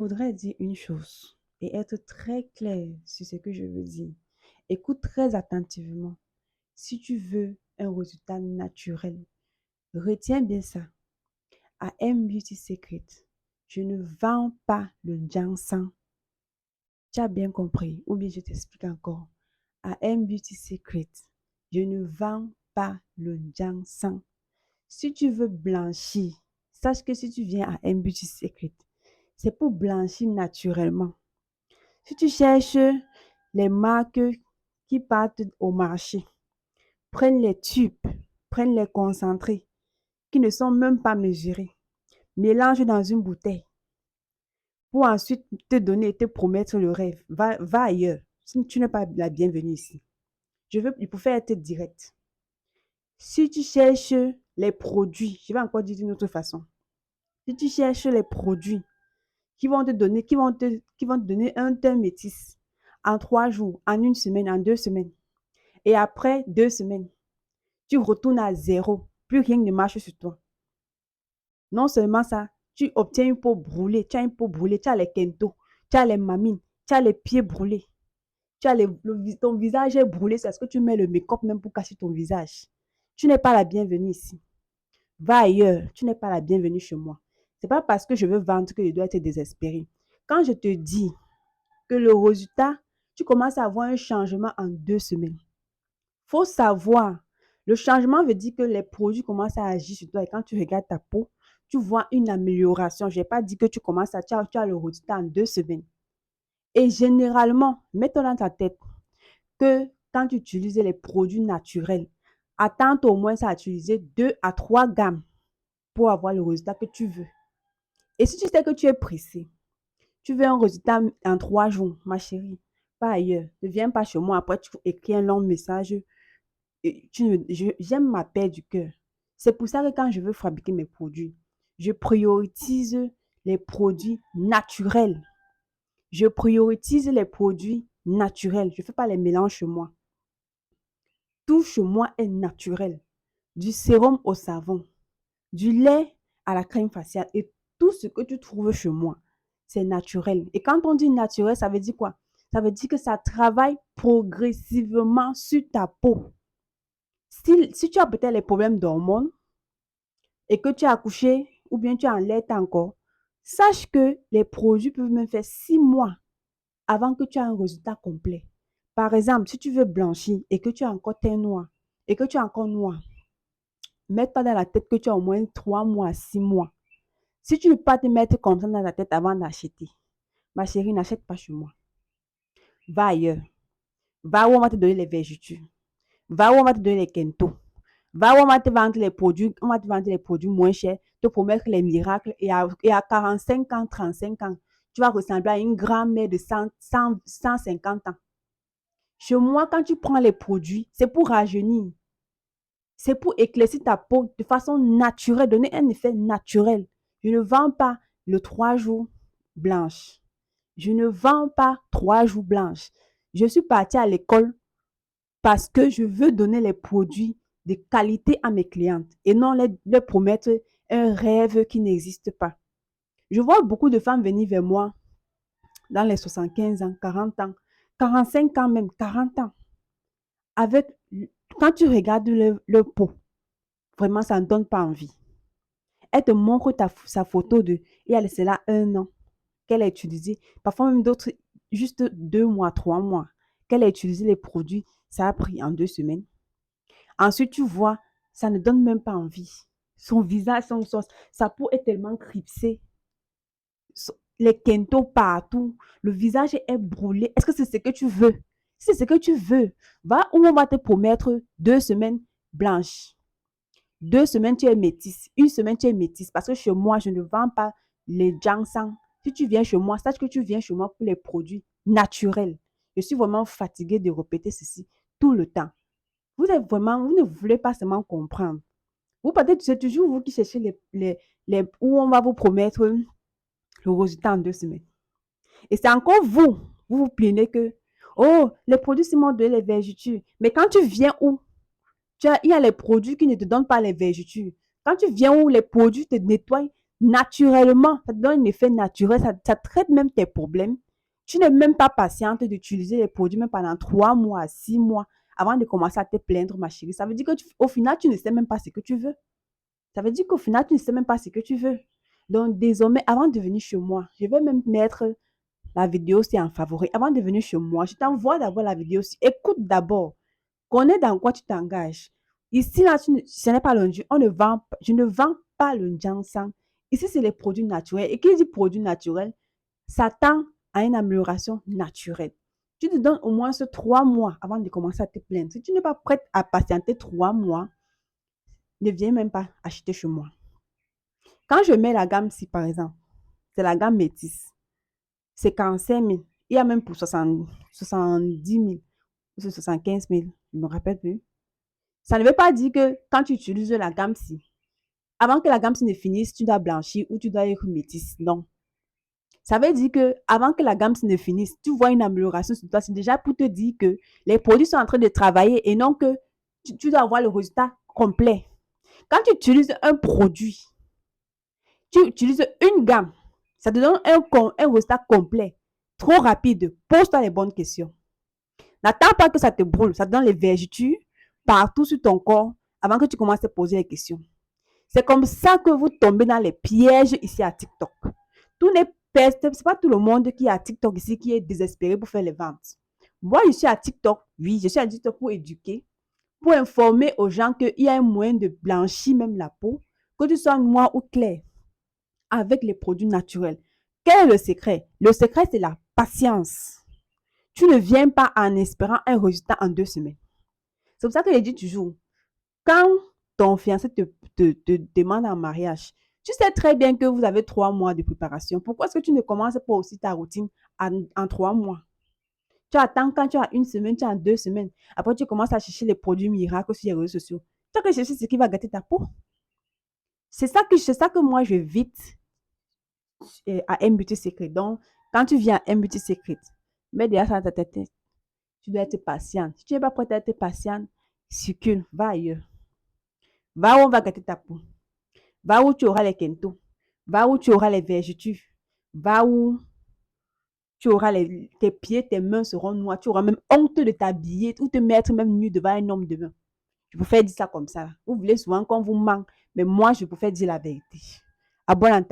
Je voudrais dire une chose et être très clair sur ce que je veux dire. Écoute très attentivement. Si tu veux un résultat naturel, retiens bien ça. À M Beauty Secret, je ne vends pas le ginseng. Tu as bien compris, ou bien je t'explique encore. À M Beauty Secret, je ne vends pas le ginseng. Si tu veux blanchir, sache que si tu viens à M Beauty Secret, c'est pour blanchir naturellement. Si tu cherches les marques qui partent au marché, prennent les tubes, prennent les concentrés qui ne sont même pas mesurés, mélange dans une bouteille pour ensuite te donner et te promettre le rêve. Va ailleurs. Tu n'es pas la bienvenue ici. Il faut faire être direct. Si tu cherches les produits, je vais encore dire d'une autre façon. Si tu cherches les produits qui vont te donner un teint métis en 3 jours, en une semaine, en 2 semaines, et après 2 semaines, tu retournes à zéro. Plus rien ne marche sur toi. Non seulement ça, tu obtiens une peau brûlée. Tu as une peau brûlée, tu as les kentos, tu as les mamines, tu as les pieds brûlés. Ton visage est brûlé, c'est parce que tu mets le make-up même pour cacher ton visage. Tu n'es pas la bienvenue ici. Va ailleurs, tu n'es pas la bienvenue chez moi. C'est pas parce que je veux vendre que je dois être désespérée. Quand je te dis que le résultat, tu commences à avoir un changement en 2 semaines. Faut savoir, le changement veut dire que les produits commencent à agir sur toi et quand tu regardes ta peau, tu vois une amélioration. Je n'ai pas dit que tu as le résultat en 2 semaines. Et généralement, mets-toi dans ta tête que quand tu utilises les produits naturels, attends au moins à utiliser 2 à 3 gammes pour avoir le résultat que tu veux. Et si tu sais que tu es pressé, tu veux un résultat en 3 jours, ma chérie, pas ailleurs. Ne viens pas chez moi. Après, tu écris un long message. J'aime ma paix du cœur. C'est pour ça que quand je veux fabriquer mes produits, je priorise les produits naturels. Je priorise les produits naturels. Je ne fais pas les mélanges chez moi. Tout chez moi est naturel. Du sérum au savon, du lait à la crème faciale et tout ce que tu trouves chez moi, c'est naturel. Et quand on dit naturel, ça veut dire quoi? Ça veut dire que ça travaille progressivement sur ta peau. Si tu as peut-être les problèmes d'hormones et que tu as accouché ou bien tu es en lait encore, sache que les produits peuvent même faire 6 mois avant que tu aies un résultat complet. Par exemple, si tu veux blanchir et que tu as encore teint noir et que tu es encore noir, mets-toi dans la tête que tu as au moins 3 mois, 6 mois. Si tu ne peux pas te mettre comme ça dans la tête avant d'acheter, ma chérie, n'achète pas chez moi. Va ailleurs. Va où on va te donner les vergetures. Va où on va te donner les kentos. Va où on va te vendre les produits, on va te vendre les produits moins chers, te promettre les miracles et à 45 ans, 35 ans, tu vas ressembler à une grand-mère de 150 ans. Chez moi, quand tu prends les produits, c'est pour rajeunir. C'est pour éclaircir ta peau de façon naturelle, donner un effet naturel. Je ne vends pas le 3 jours blanche. Je ne vends pas 3 jours blanches. Je suis partie à l'école parce que je veux donner les produits de qualité à mes clientes et non leur promettre un rêve qui n'existe pas. Je vois beaucoup de femmes venir vers moi dans les 75 ans, 40 ans, 45 ans même, 40 ans. Avec, quand tu regardes leur peau, vraiment, ça ne donne pas envie. Elle te montre sa photo et elle, c'est là 1 an qu'elle a utilisé, parfois même d'autres, juste 2 mois, 3 mois, qu'elle a utilisé les produits, ça a pris en 2 semaines. Ensuite, tu vois, ça ne donne même pas envie. Son visage, sa peau est tellement cripsée, les kentos partout, le visage est brûlé. Est-ce que c'est ce que tu veux? Si c'est ce que tu veux, va où on va te promettre 2 semaines blanches. 2 semaines, tu es métisse. Une semaine, tu es métisse. Parce que chez moi, je ne vends pas les ginseng. Si tu viens chez moi, sache que tu viens chez moi pour les produits naturels. Je suis vraiment fatiguée de répéter ceci tout le temps. Vous ne voulez pas seulement comprendre. Vous, peut-être, c'est toujours vous qui cherchez où on va vous promettre le résultat en 2 semaines. Et c'est encore vous vous plaignez que, oh, les produits, c'est moi donné les vergetures. Mais quand tu viens où il y a les produits qui ne te donnent pas les vergetures. Quand tu viens où les produits te nettoient naturellement, ça te donne un effet naturel, ça traite même tes problèmes. Tu n'es même pas patiente d'utiliser les produits même pendant 3 mois, 6 mois avant de commencer à te plaindre, ma chérie. Ça veut dire qu'au final, tu ne sais même pas ce que tu veux. Ça veut dire qu'au final, tu ne sais même pas ce que tu veux. Donc, désormais, avant de venir chez moi, je vais même mettre la vidéo, c'est en favori. Avant de venir chez moi, je t'envoie d'abord la vidéo. Écoute d'abord. Connais dans quoi tu t'engages. Ici, là, ce n'est pas le je ne vends pas le ginseng. Ici, c'est les produits naturels. Et qui dit produits naturels, s'attend à une amélioration naturelle. Tu te donnes au moins 3 mois avant de commencer à te plaindre. Si tu n'es pas prête à patienter 3 mois, ne viens même pas acheter chez moi. Quand je mets la gamme ci, par exemple, c'est la gamme métisse. C'est 45 000. Il y a même pour 70 000, ou 75 000, je ne me rappelle plus. Ça ne veut pas dire que quand tu utilises la gamme ci, avant que la gamme ci ne finisse, tu dois blanchir ou tu dois être métisse. Non. Ça veut dire que avant que la gamme ci ne finisse, tu vois une amélioration sur toi. C'est déjà pour te dire que les produits sont en train de travailler et non que tu dois avoir le résultat complet. Quand tu utilises un produit, tu utilises une gamme, ça te donne un résultat complet, trop rapide. Pose-toi les bonnes questions. N'attends pas que ça te brûle, ça te donne les vergetures partout sur ton corps avant que tu commences à te poser les questions. C'est comme ça que vous tombez dans les pièges ici à TikTok. C'est pas tout le monde qui est à TikTok ici qui est désespéré pour faire les ventes. Moi, je suis à TikTok, oui, je suis à TikTok pour éduquer, pour informer aux gens qu'il y a un moyen de blanchir même la peau, que tu sois noir ou clair, avec les produits naturels. Quel est le secret? Le secret, c'est la patience. Tu ne viens pas en espérant un résultat en 2 semaines. C'est pour ça que je dis toujours, quand ton fiancé te demande en mariage, tu sais très bien que vous avez 3 mois de préparation. Pourquoi est-ce que tu ne commences pas aussi ta routine en 3 mois? Tu attends quand tu as 1 semaine, tu as 2 semaines. Après, tu commences à chercher les produits miracles sur les réseaux sociaux. Tu as que chercher ce qui va gâter ta peau. C'est ça que moi, je vite à M Beauty Secret. Donc, quand tu viens à M Beauty Secret, mets déjà ça dans ta tête. Tu dois être patiente. Si tu n'es pas prête à être patiente, circule, va ailleurs. Va où on va gâter ta peau. Va où tu auras les kentos. Va où tu auras les vergetures. Va où tu auras tes pieds, tes mains seront noirs. Tu auras même honte de t'habiller ou te mettre même nu devant un homme demain. Je préfère dire ça comme ça. Vous voulez souvent qu'on vous manque, mais moi, je préfère dire la vérité. À bon entendeur.